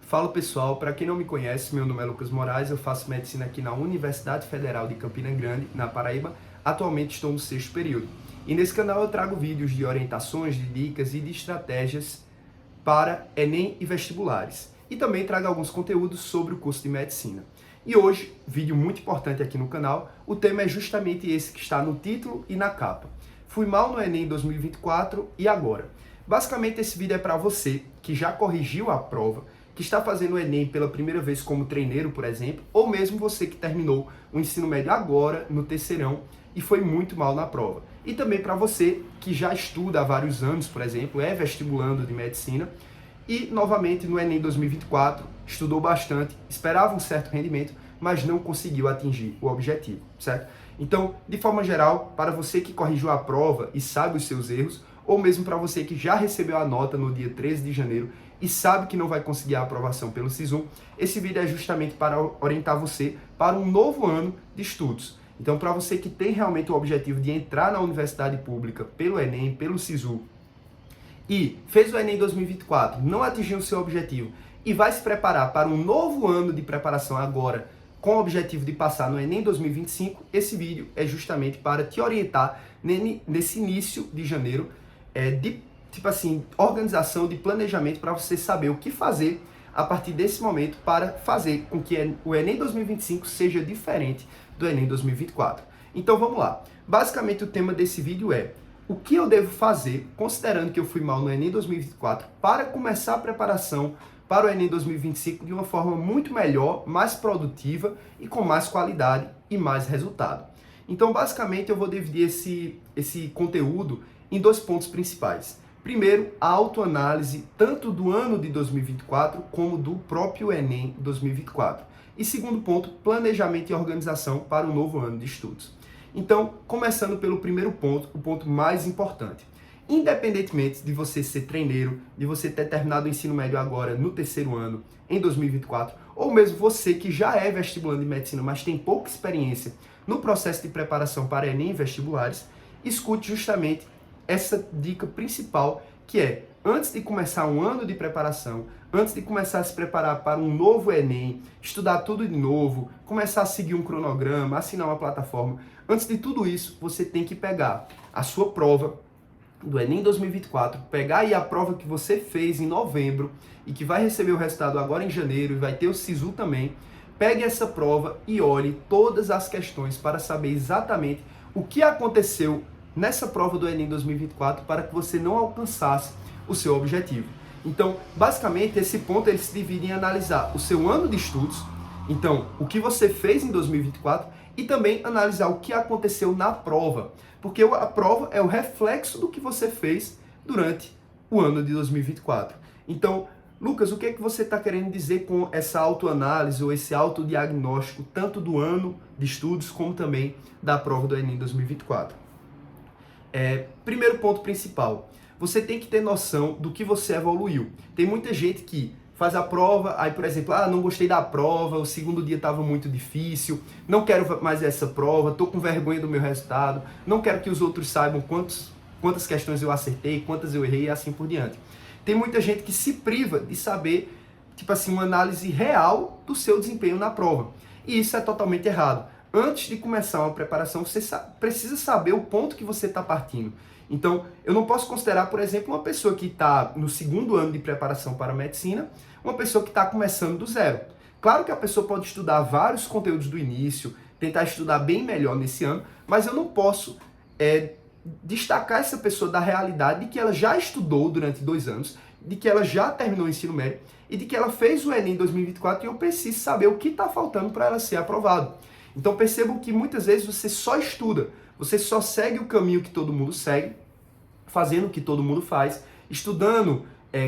Fala pessoal, para quem não me conhece, meu nome é Lucas Moraes, eu faço medicina aqui na Universidade Federal de Campina Grande, na Paraíba. Atualmente estou no 6º período. E nesse canal eu trago vídeos de orientações, de dicas e de estratégias para Enem e vestibulares. E também trago alguns conteúdos sobre o curso de medicina. E hoje, vídeo muito importante aqui no canal, o tema é justamente esse que está no título e na capa. Fui mal no Enem 2024 e agora? Basicamente esse vídeo é para você que já corrigiu a prova, que está fazendo o Enem pela primeira vez como treineiro, por exemplo, ou mesmo você que terminou o ensino médio agora, no terceirão, e foi muito mal na prova. E também para você que já estuda há vários anos, por exemplo, é vestibulando de medicina, e novamente no Enem 2024, estudou bastante, esperava um certo rendimento, mas não conseguiu atingir o objetivo, certo? Então, de forma geral, para você que corrigiu a prova e sabe os seus erros, ou mesmo para você que já recebeu a nota no dia 13 de janeiro e sabe que não vai conseguir a aprovação pelo SISU, esse vídeo é justamente para orientar você para um novo ano de estudos. Então, para você que tem realmente o objetivo de entrar na universidade pública pelo Enem, pelo SISU, e fez o Enem 2024, não atingiu o seu objetivo e vai se preparar para um novo ano de preparação agora, com o objetivo de passar no Enem 2025, esse vídeo é justamente para te orientar nesse início de janeiro, de organização, de planejamento para você saber o que fazer a partir desse momento para fazer com que o Enem 2025 seja diferente do Enem 2024. Então vamos lá. Basicamente o tema desse vídeo é o que eu devo fazer, considerando que eu fui mal no Enem 2024, para começar a preparação para o Enem 2025 de uma forma muito melhor, mais produtiva e com mais qualidade e mais resultado. Então basicamente eu vou dividir esse conteúdo em dois pontos principais. Primeiro, a autoanálise tanto do ano de 2024 como do próprio Enem 2024. E segundo ponto, planejamento e organização para o novo ano de estudos. Então, começando pelo primeiro ponto, o ponto mais importante. Independentemente de você ser treineiro, de você ter terminado o ensino médio agora no terceiro ano, em 2024, ou mesmo você que já é vestibulando de medicina, mas tem pouca experiência no processo de preparação para Enem e vestibulares, escute justamente essa dica principal, que é, antes de começar um ano de preparação, antes de começar a se preparar para um novo Enem, estudar tudo de novo, começar a seguir um cronograma, assinar uma plataforma, antes de tudo isso, você tem que pegar a sua prova do Enem 2024, pegar aí a prova que você fez em novembro e que vai receber o resultado agora em janeiro e vai ter o SISU também, pegue essa prova e olhe todas as questões para saber exatamente o que aconteceu nessa prova do Enem 2024 para que você não alcançasse o seu objetivo. Então, basicamente, esse ponto ele se divide em analisar o seu ano de estudos, então, o que você fez em 2024 e também analisar o que aconteceu na prova, porque a prova é o reflexo do que você fez durante o ano de 2024. Então, Lucas, o que é que você está querendo dizer com essa autoanálise ou esse autodiagnóstico, tanto do ano de estudos como também da prova do Enem 2024? Primeiro ponto principal, você tem que ter noção do que você evoluiu. Tem muita gente que faz a prova, aí por exemplo, não gostei da prova, o segundo dia estava muito difícil, não quero mais essa prova, estou com vergonha do meu resultado, não quero que os outros saibam quantas questões eu acertei, quantas eu errei e assim por diante. Tem muita gente que se priva de saber, uma análise real do seu desempenho na prova. E isso é totalmente errado. Antes de começar uma preparação, você precisa saber o ponto que você está partindo. Então, eu não posso considerar, por exemplo, uma pessoa que está no segundo ano de preparação para a medicina, uma pessoa que está começando do zero. Claro que a pessoa pode estudar vários conteúdos do início, tentar estudar bem melhor nesse ano, mas eu não posso destacar essa pessoa da realidade de que ela já estudou durante 2 anos, de que ela já terminou o ensino médio e de que ela fez o Enem 2024 e eu preciso saber o que está faltando para ela ser aprovada. Então percebam que muitas vezes você só estuda, você só segue o caminho que todo mundo segue, fazendo o que todo mundo faz, estudando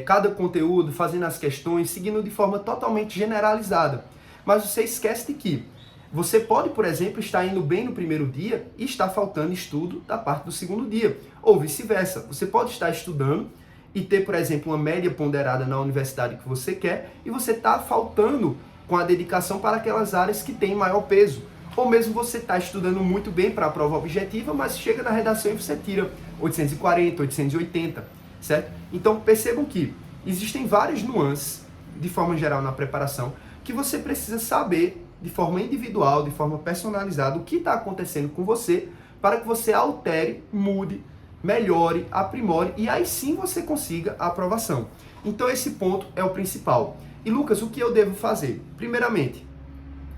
cada conteúdo, fazendo as questões, seguindo de forma totalmente generalizada. Mas você esquece de que você pode, por exemplo, estar indo bem no primeiro dia e estar faltando estudo da parte do segundo dia, ou vice-versa. Você pode estar estudando e ter, por exemplo, uma média ponderada na universidade que você quer e você está faltando com a dedicação para aquelas áreas que têm maior peso. Ou mesmo você está estudando muito bem para a prova objetiva, mas chega na redação e você tira 840, 880, certo? Então percebam que existem várias nuances de forma geral na preparação, que você precisa saber de forma individual, de forma personalizada, o que está acontecendo com você, para que você altere, mude, melhore, aprimore, e aí sim você consiga a aprovação. Então esse ponto é o principal. E Lucas, o que eu devo fazer? Primeiramente,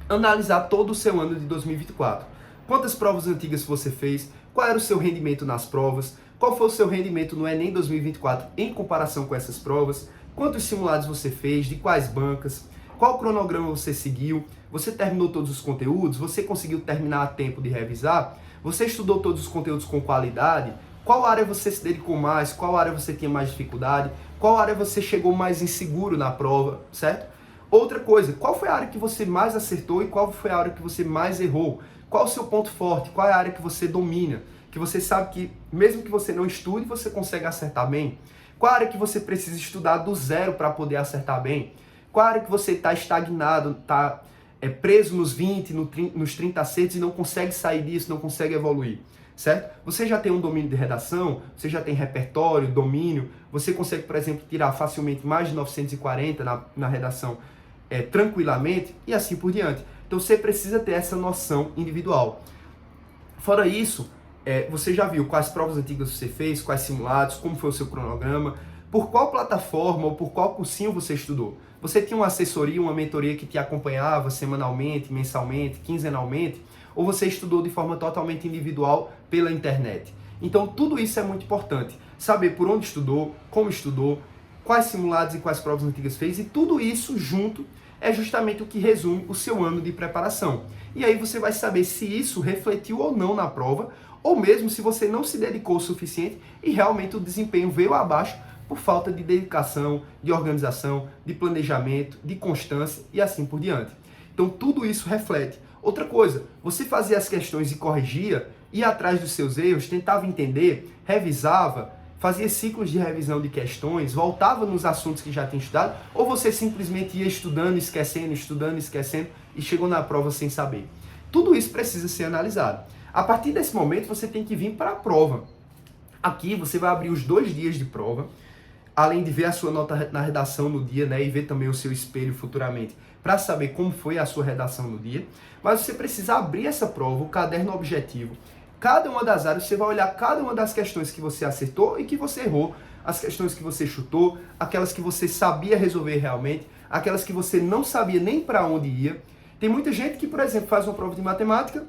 analisar todo o seu ano de 2024. Quantas provas antigas você fez? Qual era o seu rendimento nas provas? Qual foi o seu rendimento no Enem 2024 em comparação com essas provas? Quantos simulados você fez? De quais bancas? Qual cronograma você seguiu? Você terminou todos os conteúdos? Você conseguiu terminar a tempo de revisar? Você estudou todos os conteúdos com qualidade? Qual área você se dedicou mais? Qual área você tinha mais dificuldade? Qual área você chegou mais inseguro na prova, certo? Outra coisa, qual foi a área que você mais acertou e qual foi a área que você mais errou? Qual o seu ponto forte? Qual é a área que você domina? Que você sabe que, mesmo que você não estude, você consegue acertar bem? Qual a área que você precisa estudar do zero para poder acertar bem? Qual a área que você está estagnado, está preso nos 20, nos 30 acertos e não consegue sair disso, não consegue evoluir? Certo? Você já tem um domínio de redação, você já tem repertório, domínio, você consegue, por exemplo, tirar facilmente mais de 940 na redação tranquilamente e assim por diante. Então você precisa ter essa noção individual. Fora isso, você já viu quais provas antigas você fez, quais simulados, como foi o seu cronograma, por qual plataforma ou por qual cursinho você estudou. Você tinha uma assessoria, uma mentoria que te acompanhava semanalmente, mensalmente, quinzenalmente, ou você estudou de forma totalmente individual pela internet. Então tudo isso é muito importante. Saber por onde estudou, como estudou, quais simulados e quais provas antigas fez, e tudo isso junto é justamente o que resume o seu ano de preparação. E aí você vai saber se isso refletiu ou não na prova, ou mesmo se você não se dedicou o suficiente e realmente o desempenho veio abaixo por falta de dedicação, de organização, de planejamento, de constância e assim por diante. Então tudo isso reflete. Outra coisa, você fazia as questões e corrigia, ia atrás dos seus erros, tentava entender, revisava, fazia ciclos de revisão de questões, voltava nos assuntos que já tinha estudado, ou você simplesmente ia estudando, esquecendo e chegou na prova sem saber. Tudo isso precisa ser analisado. A partir desse momento você tem que vir para a prova. Aqui você vai abrir os 2 dias de prova, além de ver a sua nota na redação no dia, né, e ver também o seu espelho futuramente, para saber como foi a sua redação no dia. Mas você precisa abrir essa prova, o caderno objetivo. Cada uma das áreas, você vai olhar cada uma das questões que você acertou e que você errou, as questões que você chutou, aquelas que você sabia resolver realmente, aquelas que você não sabia nem para onde ia. Tem muita gente que, por exemplo, faz uma prova de matemática,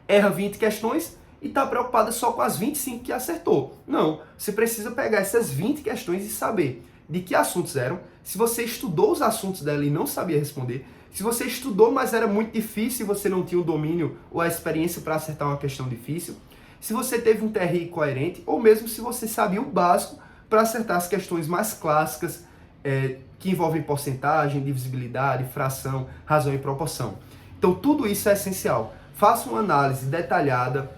erra 20 questões e está preocupada só com as 25 que acertou. Não, você precisa pegar essas 20 questões e saber de que assuntos eram, se você estudou os assuntos dela e não sabia responder, se você estudou, mas era muito difícil e você não tinha o domínio ou a experiência para acertar uma questão difícil, se você teve um TRI coerente, ou mesmo se você sabia o básico para acertar as questões mais clássicas, que envolvem porcentagem, divisibilidade, fração, razão e proporção. Então tudo isso é essencial. Faça uma análise detalhada,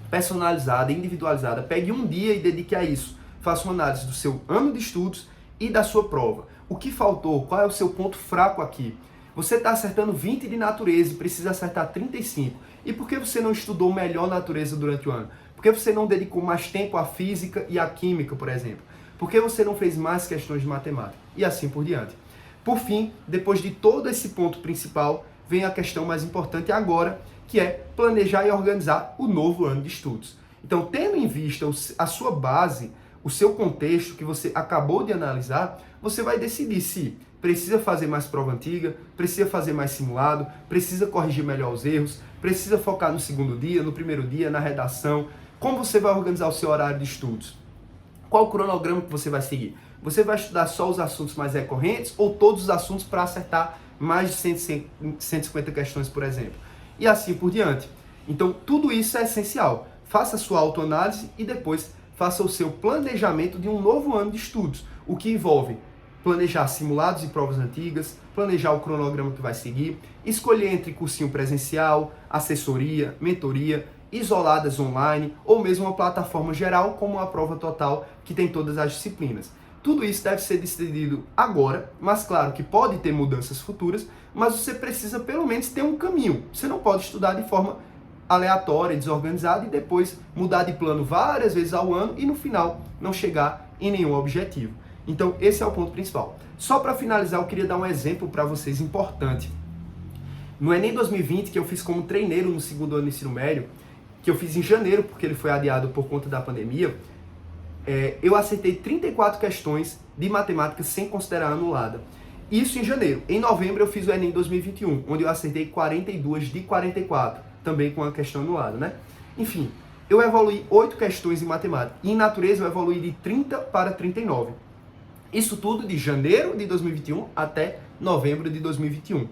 personalizada, individualizada. Pegue um dia e dedique a isso. Faça uma análise do seu ano de estudos e da sua prova. O que faltou? Qual é o seu ponto fraco aqui? Você está acertando 20 de natureza e precisa acertar 35. E por que você não estudou melhor natureza durante o ano? Por que você não dedicou mais tempo à física e à química, por exemplo? Por que você não fez mais questões de matemática? E assim por diante. Por fim, depois de todo esse ponto principal, vem a questão mais importante agora, que é planejar e organizar o novo ano de estudos. Então, tendo em vista a sua base, o seu contexto que você acabou de analisar, você vai decidir se precisa fazer mais prova antiga, precisa fazer mais simulado, precisa corrigir melhor os erros, precisa focar no segundo dia, no primeiro dia, na redação. Como você vai organizar o seu horário de estudos? Qual o cronograma que você vai seguir? Você vai estudar só os assuntos mais recorrentes ou todos os assuntos para acertar mais de 150 questões, por exemplo? E assim por diante. Então, tudo isso é essencial. Faça a sua autoanálise e depois faça o seu planejamento de um novo ano de estudos, o que envolve planejar simulados e provas antigas, planejar o cronograma que vai seguir, escolher entre cursinho presencial, assessoria, mentoria, isoladas online ou mesmo uma plataforma geral como a prova total que tem todas as disciplinas. Tudo isso deve ser decidido agora, mas claro que pode ter mudanças futuras, mas você precisa pelo menos ter um caminho. Você não pode estudar de forma aleatória, desorganizada e depois mudar de plano várias vezes ao ano e no final não chegar em nenhum objetivo. Então, esse é o ponto principal. Só para finalizar, eu queria dar um exemplo para vocês importante. No Enem 2020, que eu fiz como treineiro no segundo ano do ensino médio, que eu fiz em janeiro, porque ele foi adiado por conta da pandemia, eu acertei 34 questões de matemática sem considerar anulada. Isso em janeiro. Em novembro eu fiz o Enem 2021, onde eu acertei 42 de 44, também com a questão anulada, né? Enfim, eu evoluí 8 questões em matemática. E em natureza eu evoluí de 30 para 39. Isso tudo de janeiro de 2021 até novembro de 2021.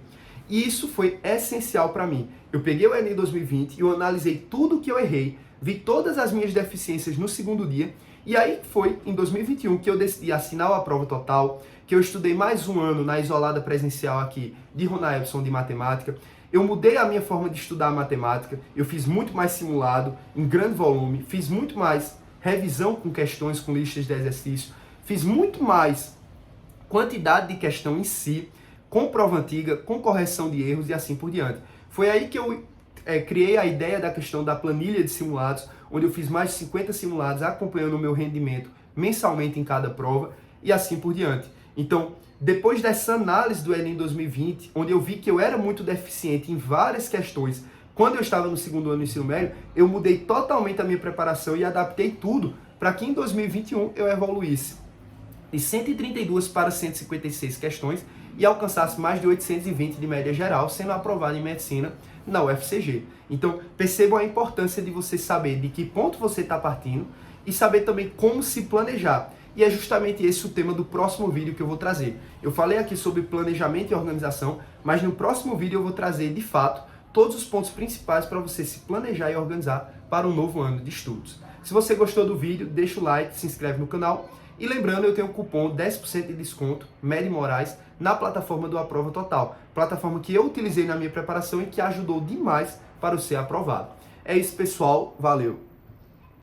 E isso foi essencial para mim. Eu peguei o Enem 2020 e eu analisei tudo que eu errei, vi todas as minhas deficiências no segundo dia, e aí foi em 2021 que eu decidi assinar a prova total, que eu estudei mais um ano na isolada presencial aqui de Ronaelson de matemática. Eu mudei a minha forma de estudar matemática, eu fiz muito mais simulado, em grande volume, fiz muito mais revisão com questões, com listas de exercícios, fiz muito mais quantidade de questão em si, com prova antiga, com correção de erros e assim por diante. Foi aí que eu criei a ideia da questão da planilha de simulados, onde eu fiz mais de 50 simulados acompanhando o meu rendimento mensalmente em cada prova e assim por diante. Então, depois dessa análise do Enem 2020, onde eu vi que eu era muito deficiente em várias questões, quando eu estava no segundo ano do ensino médio, eu mudei totalmente a minha preparação e adaptei tudo para que em 2021 eu evoluísse de 132 para 156 questões e alcançasse mais de 820 de média geral, sendo aprovado em medicina na UFCG. Então, percebam a importância de você saber de que ponto você está partindo e saber também como se planejar. E é justamente esse o tema do próximo vídeo que eu vou trazer. Eu falei aqui sobre planejamento e organização, mas no próximo vídeo eu vou trazer, de fato, todos os pontos principais para você se planejar e organizar para um novo ano de estudos. Se você gostou do vídeo, deixa o like, se inscreve no canal. E lembrando, eu tenho um cupom 10% de desconto, Medi Moraes, na plataforma do Aprova Total. Plataforma que eu utilizei na minha preparação e que ajudou demais para eu ser aprovado. É isso, pessoal. Valeu!